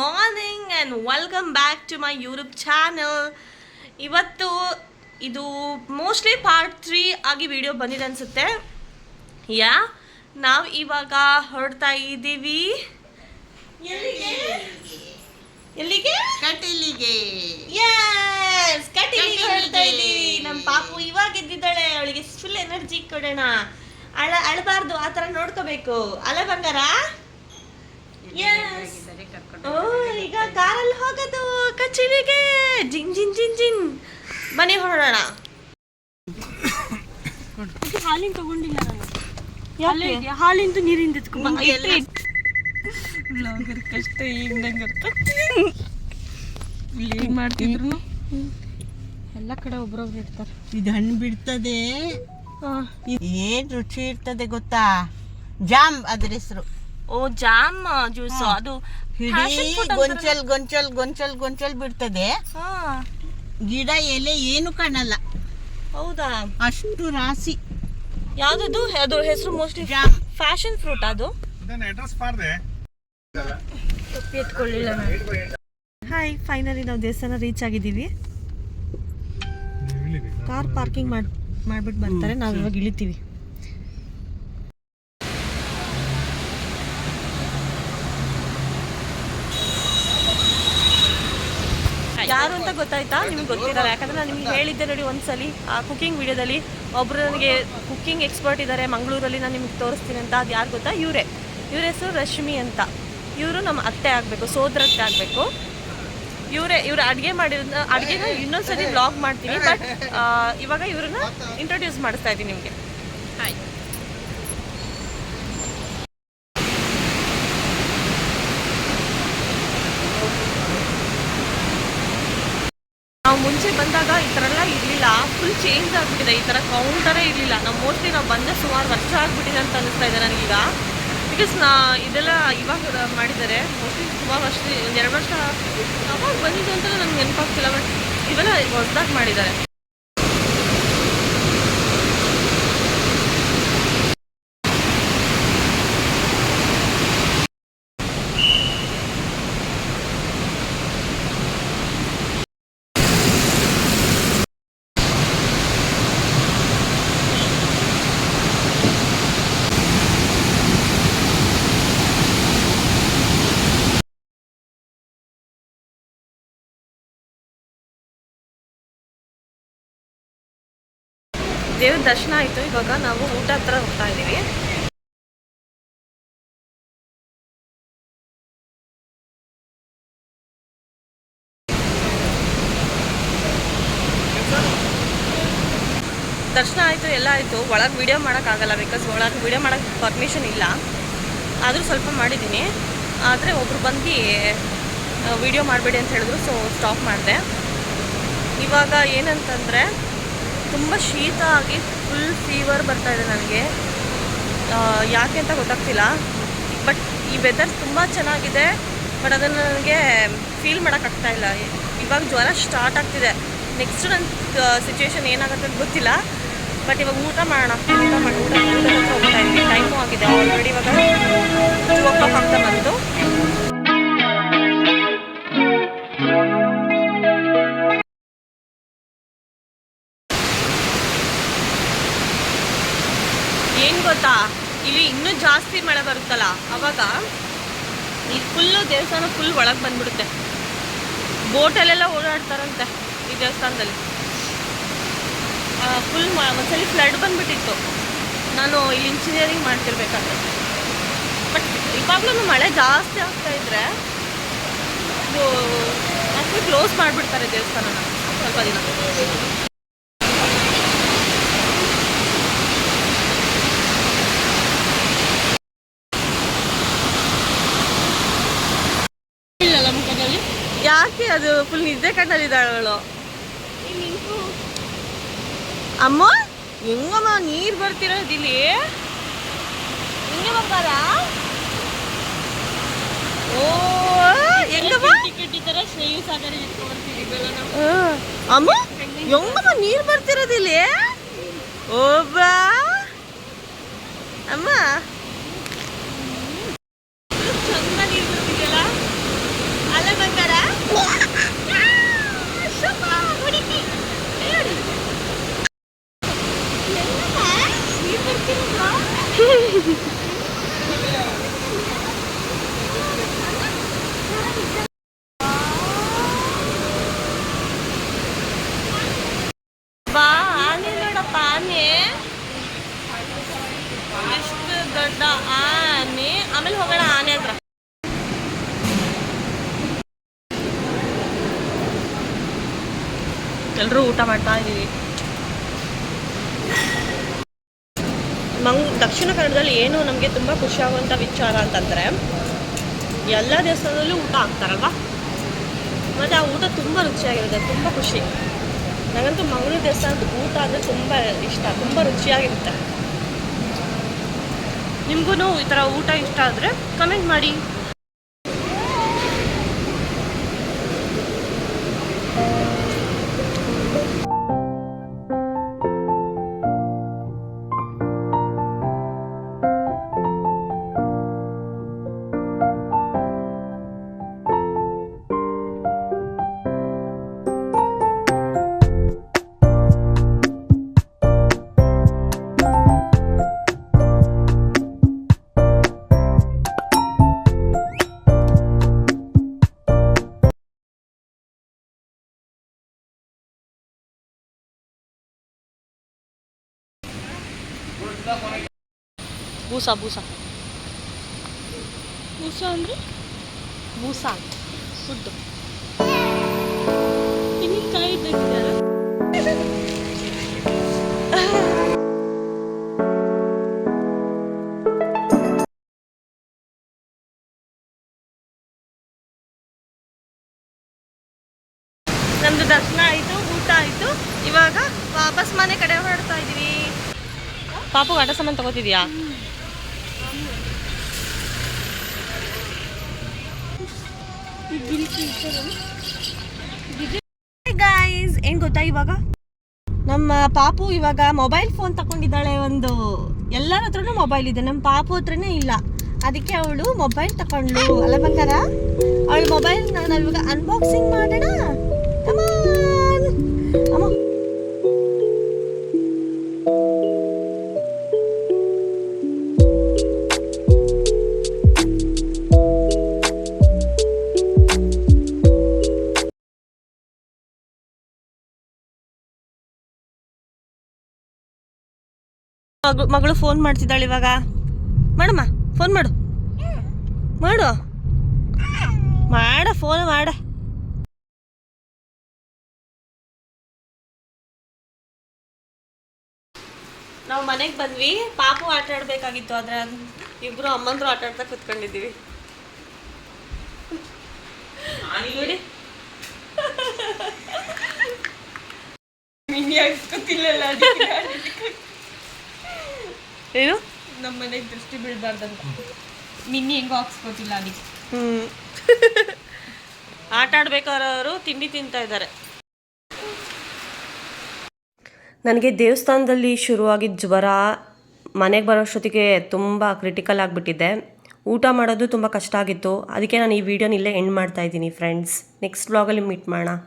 Morning and welcome back to my YouTube channel. ಇವತ್ತು ಇದು mostly part 3 ಆಗಿ video ಬಂದಿದೆ ಅನಿಸುತ್ತೆ. ನಾವು ಇವಾಗ ಹೊರಡ್ತಾ ಇದ್ದೀವಿ ಎಲ್ಲಿಗೆ? ಕಟೀಲಿಗೆ. ಕಟೀಲಿಗೆ ಹೊರಡ್ತಾ ಇದ್ದೀವಿ. ನಮ್ಮ ಪಾಪು ಇವಾಗ ಎದ್ದಿದ್ದಾಳೆ, ಅವಳಿಗೆ ಫುಲ್ ಎನರ್ಜಿ ಕೊಡೋಣ. ಅಳಬಾರ್ದು, ಆ ಥರ ನೋಡ್ಕೋಬೇಕು. ಅಲ್ಲ ಬಂಗಾರ? ಈಗ ಕಾರಲ್ಲಿ ಹೋಗೋದು ಕಚೇರಿಗೆ. ಜಿನ್ ಜಿನ್ ಜಿನ್ ಜಿನ್. ಬನ್ನಿ ಹೊರಡೋಣ. ಹಾಲಿನ ತಗೊಂಡಿಲ್ಲ ನಾನು. ಹಾಲಿಂದು ನೀರಿಂದ ಬ್ಲಾಗರ್ ಕಷ್ಟ ಈಗ ಏನ್ ಮಾಡ್ತಿದ್ರು ಎಲ್ಲ ಕಡೆ ಒಬ್ರೊಬ್ರು ಇರ್ತಾರೆ. ಇದು ಹಣ್ಣು ಬಿಡ್ತದೆ, ಏನ್ ರುಚಿ ಇರ್ತದೆ ಗೊತ್ತಾ? ಜಾಮ್ ಅದ್ರ ಹೆಸರು. ಓ, ಜಾಮ್ ಜ್ಯೂಸ್. ಅದು ಗೊಂಚಲ್ ಗೊಂಚಲ್ ಗೊಂಚಲ್ ಗೊಂಚಲ್ ಬಿಡ್ತದೆ. ಗಿಡ ಎಲೆ ಏನು ಕಾಣಲ್ಲ. ಹೌದಾ? ಅಷ್ಟು ರಾಸಿ. ಯಾವ್ದದು? ಅದು ಹೆಸರು ಮೋಸ್ಟ್ಲಿ ಜಾಮ್. Passion fruit. ಅದು ತಪ್ಪಿ ಎತ್ಕೊಳ್ಳಿಲ್ಲ. ಹಾಯ್, ಫೈನಲಿ ನಾವು ದೇವಸ್ಥಾನ ರೀಚ್ ಆಗಿದ್ದೀವಿ. ಕಾರ್ ಪಾರ್ಕಿಂಗ್ ಮಾಡ್ಬಿಟ್ಟು ಬರ್ತಾರೆ, ನಾವು ಇವಾಗ ಇಳಿತೀವಿ. ಯಾರು ಅಂತ ಗೊತ್ತಾಯ್ತಾ? ನಿಮ್ಗೆ ಗೊತ್ತಿರಲ್ಲ, ಯಾಕಂದ್ರೆ ನಾನು ನಿಮ್ಗೆ ಹೇಳಿದ್ದೆ ನೋಡಿ ಒಂದ್ಸಲಿ ಆ ಕುಕಿಂಗ್ ವಿಡಿಯೋದಲ್ಲಿ. ಒಬ್ರು ನನಗೆ ಕುಕಿಂಗ್ ಎಕ್ಸ್ಪರ್ಟ್ ಇದ್ದಾರೆ ಮಂಗಳೂರಲ್ಲಿ, ನಾನು ನಿಮ್ಗೆ ತೋರಿಸ್ತೀನಿ ಅಂತ. ಅದು ಯಾರು ಗೊತ್ತಾ? ಇವ್ರ ಹೆಸರು ರಶ್ಮಿ ಅಂತ. ಇವರು ನಮ್ಮ ಅತ್ತೆ ಆಗಬೇಕು, ಸೋದರತ್ತೆ ಆಗಬೇಕು. ಇವ್ರು ಅಡುಗೆನ ಇನ್ನೊಂದ್ಸರಿ ಬ್ಲಾಗ್ ಮಾಡ್ತೀನಿ. ಬಟ್ ಇವಾಗ ಇವ್ರನ್ನ ಇಂಟ್ರೊಡ್ಯೂಸ್ ಮಾಡಿಸ್ತಾ ಇದ್ದೀನಿ ನಿಮಗೆ. ಹಾಯ್. ನಾವು ಮುಂಚೆ ಬಂದಾಗ ಈ ಥರ ಎಲ್ಲ ಇರಲಿಲ್ಲ, ಫುಲ್ ಚೇಂಜ್ ಆಗಿಬಿಟ್ಟಿದೆ. ಈ ಥರ ಕೌಂಟರೇ ಇರಲಿಲ್ಲ. ಮೋಸ್ಟ್ಲಿ ನಾವು ಬಂದ ಸುಮಾರು ವರ್ಷ ಆಗಿಬಿಟ್ಟಿದೆ ಅಂತ ಅನ್ನಿಸ್ತಾ ಇದೆ ನನಗೀಗ. ಬಿಕಾಸ್ ಇದೆಲ್ಲ ಇವಾಗ ಮಾಡಿದ್ದಾರೆ. ಮೋಸ್ಟ್ಲಿ ಸುಮಾರು ವರ್ಷ, 1-2 ವರ್ಷ ಯಾವಾಗ ಬಂದಿದ್ದು ಅಂತ ನನಗೆ ನೆನಪಾಗ್ತಿಲ್ಲ. ಬಟ್ ಇವೆಲ್ಲ ಹೊಸದಾಗಿ ಮಾಡಿದ್ದಾರೆ. ದೇವ್ರ ದರ್ಶನ ಆಯಿತು. ಇವಾಗ ನಾವು ಊಟ ಹತ್ರ ಹೋಗ್ತಾ ಇದ್ದೀವಿ. ದರ್ಶನ ಆಯಿತು, ಎಲ್ಲ ಆಯಿತು. ಒಳಗೆ ವೀಡಿಯೋ ಮಾಡೋಕ್ಕಾಗಲ್ಲ, ಬಿಕಾಸ್ ಒಳಗೆ ವೀಡಿಯೋ ಮಾಡೋಕ್ಕೆ ಪರ್ಮಿಷನ್ ಇಲ್ಲ. ಆದರೂ ಸ್ವಲ್ಪ ಮಾಡಿದ್ದೀನಿ. ಆದರೆ ಒಬ್ರು ಬಂದು ವೀಡಿಯೋ ಮಾಡಬೇಡಿ ಅಂತ ಹೇಳಿದ್ರು, ಸೊ ಸ್ಟಾಪ್ ಮಾಡಿದೆ. ಇವಾಗ ಏನಂತಂದರೆ ತುಂಬ ಶೀತ ಆಗಿ ಫುಲ್ ಫೀವರ್ ಬರ್ತಾಯಿದೆ ನನಗೆ. ಯಾಕೆ ಅಂತ ಗೊತ್ತಾಗ್ತಿಲ್ಲ. ಬಟ್ ಈ ವೆದರ್ ತುಂಬ ಚೆನ್ನಾಗಿದೆ, ಬಟ್ ಅದನ್ನು ನನಗೆ ಫೀಲ್ ಮಾಡೋಕ್ಕಾಗ್ತಾ ಇಲ್ಲ. ಇವಾಗ ಜ್ವರ ಸ್ಟಾರ್ಟ್ ಆಗ್ತಿದೆ. ನೆಕ್ಸ್ಟ್ ನನ್ನ ಸಿಚುವೇಶನ್ ಏನಾಗುತ್ತೆ ಅಂತ ಗೊತ್ತಿಲ್ಲ. ಬಟ್ ಇವಾಗ ಊಟ ಮಾಡೋಣ. ಊಟ ಹೋಗ್ತಾ ಇದ್ವಿ. ಟೈಮು ಆಗಿದೆ ಆಲ್ರೆಡಿ. ಇವಾಗ 2 o'clock ಆಗ್ತಾ ಬಂತು. ಏನು ಗೊತ್ತಾ, ಇಲ್ಲಿ ಇನ್ನೂ ಜಾಸ್ತಿ ಮಳೆ ಬರುತ್ತಲ್ಲ, ಆವಾಗ ಈ ಫುಲ್ಲು ದೇವಸ್ಥಾನ ಫುಲ್ ಒಳಗೆ ಬಂದ್ಬಿಡುತ್ತೆ. ಬೋಟಲ್ಲೆಲ್ಲ ಓಡಾಡ್ತಾರಂತೆ ಈ ದೇವಸ್ಥಾನದಲ್ಲಿ. ಫುಲ್ ಒಂದ್ಸಲಿ ಫ್ಲಡ್ ಬಂದ್ಬಿಟ್ಟಿತ್ತು ನಾನು ಇಲ್ಲಿ ಇಂಜಿನಿಯರಿಂಗ್ ಮಾಡ್ತಿರ್ಬೇಕಾದ್ರೆ. ಬಟ್ ಇವಾಗಲೂ ಮಳೆ ಜಾಸ್ತಿ ಆಗ್ತಾ ಇದ್ರೆ ಇದು ಆ್ಯಕ್ಚುಲಿ ಕ್ಲೋಸ್ ಮಾಡಿಬಿಡ್ತಾರೆ ದೇವಸ್ಥಾನನ ಸ್ವಲ್ಪ ದಿನ. ಯಾಕೆ? ಅದು ಫುಲ್ ನಿದ್ದೆ ಕಣ್ಣಲ್ಲಿದ್ದಾಳೆ ಅವಳು. ಅಮ್ಮ, ಹೆಂಗಮ್ಮ ನೀರು ಬರ್ತಿರೋದು ಇಲ್ಲಿ? ಹಿಂಗೆ ಬಂಗಾರ? ಓ, ಹೆಂಗಮ್ಮ ಅಮ್ಮ, ಹೆಂಗಮ್ಮ ನೀರು ಬರ್ತಿರೋದು ಇಲ್ಲಿ? ಓಬಾ ಅಮ್ಮ, ಚಂದ ನೀರು ಬರ್ತಿದೆಯಲ್ಲ. ಎಲ್ಲರೂ ಊಟ ಮಾಡ್ತಾ ಇದ್ದೀವಿ. ದಕ್ಷಿಣ ಕನ್ನಡದಲ್ಲಿ ಏನು ನಮಗೆ ತುಂಬ ಖುಷಿಯಾಗುವಂಥ ವಿಚಾರ ಅಂತಂದರೆ ಎಲ್ಲ ದೇವಸ್ಥಾನದಲ್ಲೂ ಊಟ ಹಾಕ್ತಾರಲ್ವ, ಮತ್ತು ಆ ಊಟ ತುಂಬ ರುಚಿಯಾಗಿರುತ್ತೆ, ತುಂಬ ಖುಷಿ. ನನಗಂತೂ ಮಂಗಳೂರು ದೇವಸ್ಥಾನದ ಊಟ ಅಂದರೆ ತುಂಬ ಇಷ್ಟ, ತುಂಬ ರುಚಿಯಾಗಿರುತ್ತೆ. ನಿಮಗೂ ಈ ಥರ ಊಟ ಇಷ್ಟ ಆದರೆ ಕಮೆಂಟ್ ಮಾಡಿ. ಬೂಸ ಬೂಸ ಬೂಸ ಅಂದರೆ ಬೂಸ ಫುಡ್ಡು. ತೆಂಗಿನಕಾಯಿ ತೆಗಿದಾರ. ನಮ್ಮದು ದರ್ಶನ ಆಯಿತು, ಊಟ ಆಯಿತು. ಇವಾಗ ವಾಪಸ್ ಮನೆ ಕಡೆ ಹೊರಡ್ತಾ ಇದ್ದೀವಿ. ಪಾಪು ಆಟ ಸಾಮಾನು ತಗೋತಿದ್ಯಾ? ಗೈಸ್, ಏನು ಗೊತ್ತಾ, ಇವಾಗ ನಮ್ಮ ಪಾಪು ಇವಾಗ ಮೊಬೈಲ್ ಫೋನ್ ತಗೊಂಡಿದ್ದಾಳೆ. ಒಂದು ಎಲ್ಲರ ಹತ್ರನೂ ಮೊಬೈಲ್ ಇದೆ, ನಮ್ಮ ಪಾಪು ಹತ್ರನೇ ಇಲ್ಲ. ಅದಕ್ಕೆ ಅವಳು ಮೊಬೈಲ್ ತಗೊಂಡ್ಲು ಅಲ್ಲ ಬಂಗಾರ. ಅವಳ ಮೊಬೈಲ್ನ ನಾವಿವಾಗ ಅನ್ಬಾಕ್ಸಿಂಗ್ ಮಾಡೋಣ. ಅಮ್ಮ ಮಗಳು ಫೋನ್ ಮಾಡ್ತಿದ್ದಾಳೆ ಇವಾಗ. ಮಾಡಮ್ಮ, ಫೋನ್ ಮಾಡು ಮಾಡು ಮಾಡ ಫೋನ್ ಮಾಡ. ನಾವು ಮನೆಗೆ ಬಂದ್ವಿ. ಪಾಪು ಆಟ ಆಡಬೇಕಾಗಿತ್ತು, ಆದರೆ ಇಬ್ಬರು ಅಮ್ಮಂದ್ರು ಆಟ ಆಡ್ತಾ ಕೂತ್ಕೊಂಡಿದ್ದೀವಿ ನೋಡಿ. ಏನು ನಮ್ಮ ಮನೆಗೆ ದೃಷ್ಟಿ ಬೀಳ್ಬಾರ್ದಂತ ಮಿನ್ನಿ ಹೆಂಗೋ ಹಾಕ್ಸ್ಕೊತಿಲ್ಲ ಅದಕ್ಕೆ. ಆಟ ಆಡ್ಬೇಕಾದವರು ತಿಂಡಿ ತಿಂತಾ ಇದ್ದಾರೆ. ನನಗೆ ದೇವಸ್ಥಾನದಲ್ಲಿ ಶುರುವಾಗಿದ್ದ ಜ್ವರ ಮನೆಗೆ ಬರೋಷ್ಟೊತ್ತಿಗೆ ತುಂಬ ಕ್ರಿಟಿಕಲ್ ಆಗಿಬಿಟ್ಟಿದೆ. ಊಟ ಮಾಡೋದು ತುಂಬ ಕಷ್ಟ ಆಗಿತ್ತು. ಅದಕ್ಕೆ ನಾನು ಈ ವಿಡಿಯೋನ ಇಲ್ಲೇ ಎಂಡ್ ಮಾಡ್ತಾ ಇದ್ದೀನಿ ಫ್ರೆಂಡ್ಸ್. ನೆಕ್ಸ್ಟ್ ವ್ಲಾಗಲ್ಲಿ ಮೀಟ್ ಮಾಡೋಣ.